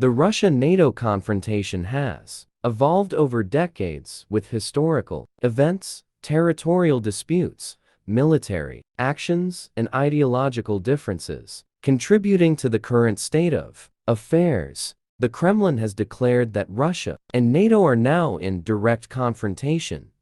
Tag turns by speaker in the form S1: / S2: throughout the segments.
S1: The Russia-NATO confrontation has evolved over decades with historical events, territorial disputes, military actions, and ideological differences, contributing to the current state of affairs. The Kremlin has declared that Russia and NATO are now in direct confrontation.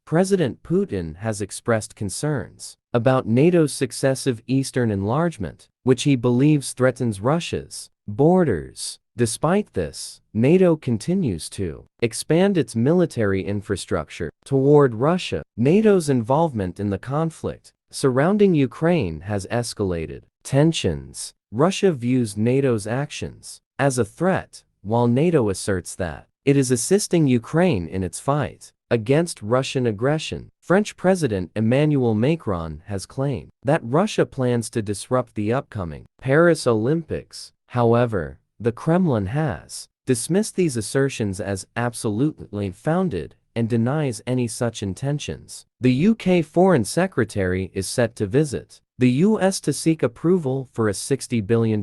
S1: President Putin has expressed concerns about NATO's successive eastern enlargement, which he believes threatens Russia's borders. Despite this, NATO continues to expand its military infrastructure toward Russia. NATO's involvement in the conflict surrounding Ukraine has escalated tensions. Russia views NATO's actions as a threat, while NATO asserts that it is assisting Ukraine in its fight against Russian aggression. French President Emmanuel Macron has claimed that Russia plans to disrupt the upcoming Paris Olympics. However, the Kremlin has dismissed these assertions as absolutely founded and denies any such intentions. The UK Foreign Secretary is set to visit the US to seek approval for a $60 billion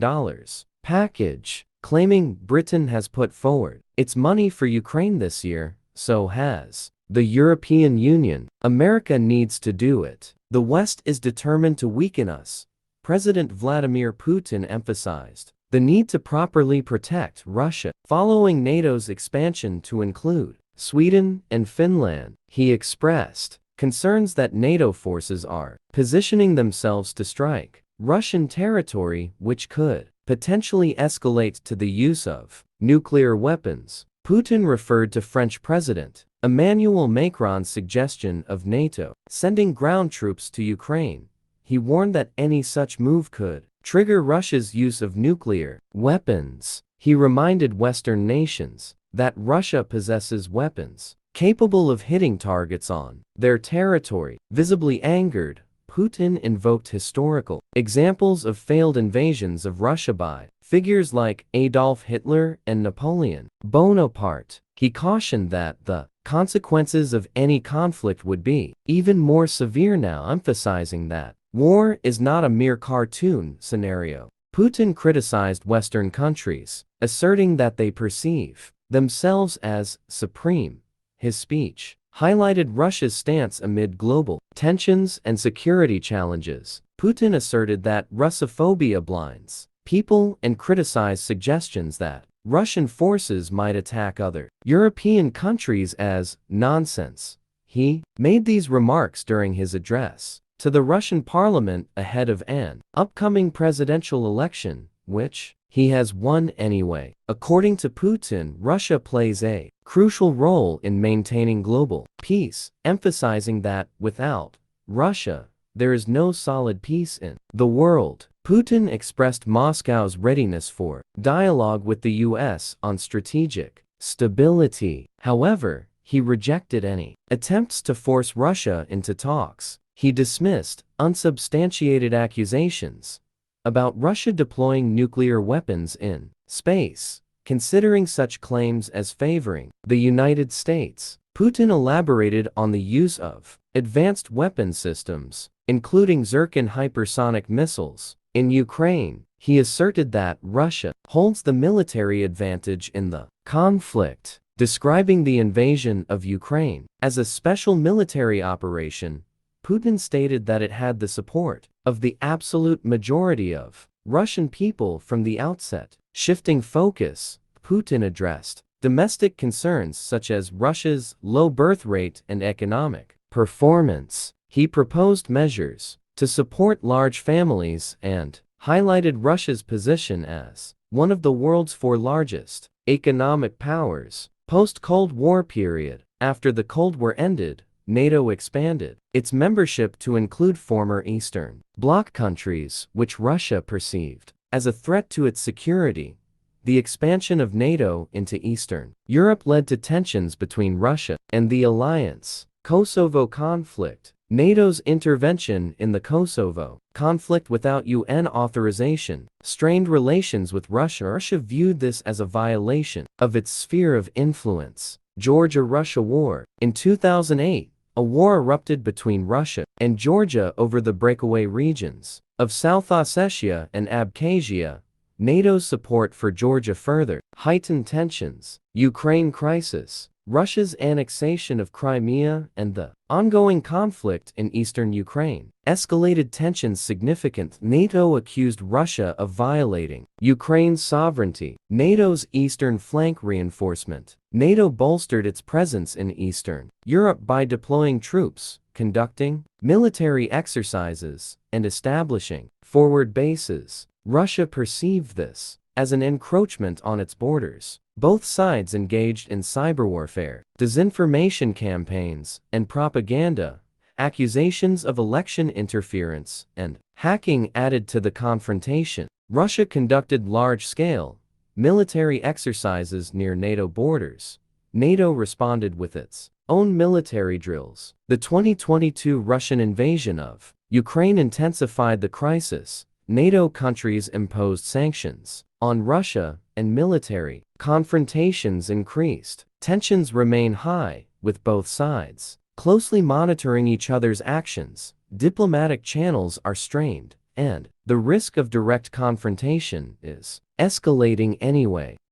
S1: package, claiming Britain has put forward its money for Ukraine this year. So has the European Union. America needs to do it. The West is determined to weaken us. President Vladimir Putin emphasized the need to properly protect Russia. Following NATO's expansion to include Sweden and Finland, he expressed concerns that NATO forces are positioning themselves to strike Russian territory, which could potentially escalate to the use of nuclear weapons. Putin referred to French President Emmanuel Macron's suggestion of NATO sending ground troops to Ukraine. He warned that any such move could trigger Russia's use of nuclear weapons. He reminded Western nations that Russia possesses weapons capable of hitting targets on their territory. Visibly angered, Putin invoked historical examples of failed invasions of Russia by figures like Adolf Hitler and Napoleon Bonaparte. He cautioned that the consequences of any conflict would be even more severe now, emphasizing that war is not a mere cartoon scenario. Putin criticized Western countries, asserting that they perceive themselves as supreme. His speech highlighted Russia's stance amid global tensions and security challenges. Putin asserted that Russophobia blinds people and criticized suggestions that Russian forces might attack other European countries as nonsense. He made these remarks during his address to the Russian parliament ahead of an upcoming presidential election, which he has won anyway. According to Putin, Russia plays a crucial role in maintaining global peace, emphasizing that without Russia, there is no solid peace in the world. Putin expressed Moscow's readiness for dialogue with the US on strategic stability. However, he rejected any attempts to force Russia into talks. He dismissed unsubstantiated accusations about Russia deploying nuclear weapons in space, considering such claims as favoring the United States. Putin elaborated on the use of advanced weapon systems, including Zircon hypersonic missiles, in Ukraine. He asserted that Russia holds the military advantage in the conflict, describing the invasion of Ukraine as a special military operation. Putin stated that it had the support of the absolute majority of Russian people from the outset. Shifting focus, Putin addressed domestic concerns such as Russia's low birth rate and economic performance. He proposed measures to support large families and highlighted Russia's position as one of the world's four largest economic powers. Post-Cold War period. After the Cold War ended, NATO expanded its membership to include former Eastern Bloc countries, which Russia perceived as a threat to its security. The expansion of NATO into Eastern Europe led to tensions between Russia and the alliance. Kosovo conflict. NATO's intervention in the Kosovo conflict without UN authorization strained relations with Russia. Russia viewed this as a violation of its sphere of influence. Georgia-Russia War. In 2008, a war erupted between Russia and Georgia over the breakaway regions of South Ossetia and Abkhazia. NATO's support for Georgia further heightened tensions. Ukraine crisis. Russia's annexation of Crimea and the ongoing conflict in eastern Ukraine escalated tensions significantly. NATO accused Russia of violating Ukraine's sovereignty. NATO's eastern flank reinforcement. NATO bolstered its presence in Eastern Europe by deploying troops, conducting military exercises, and establishing forward bases. Russia perceived this as an encroachment on its borders. Both sides engaged in cyber warfare, disinformation campaigns, and propaganda. Accusations of election interference and hacking added to the confrontation. Russia conducted large-scale military exercises near NATO borders. NATO responded with its own military drills. The 2022 Russian invasion of Ukraine intensified the crisis. NATO countries imposed sanctions on Russia, and military confrontations increased. Tensions remain high, with both sides closely monitoring each other's actions. Diplomatic channels are strained, and the risk of direct confrontation is escalating anyway.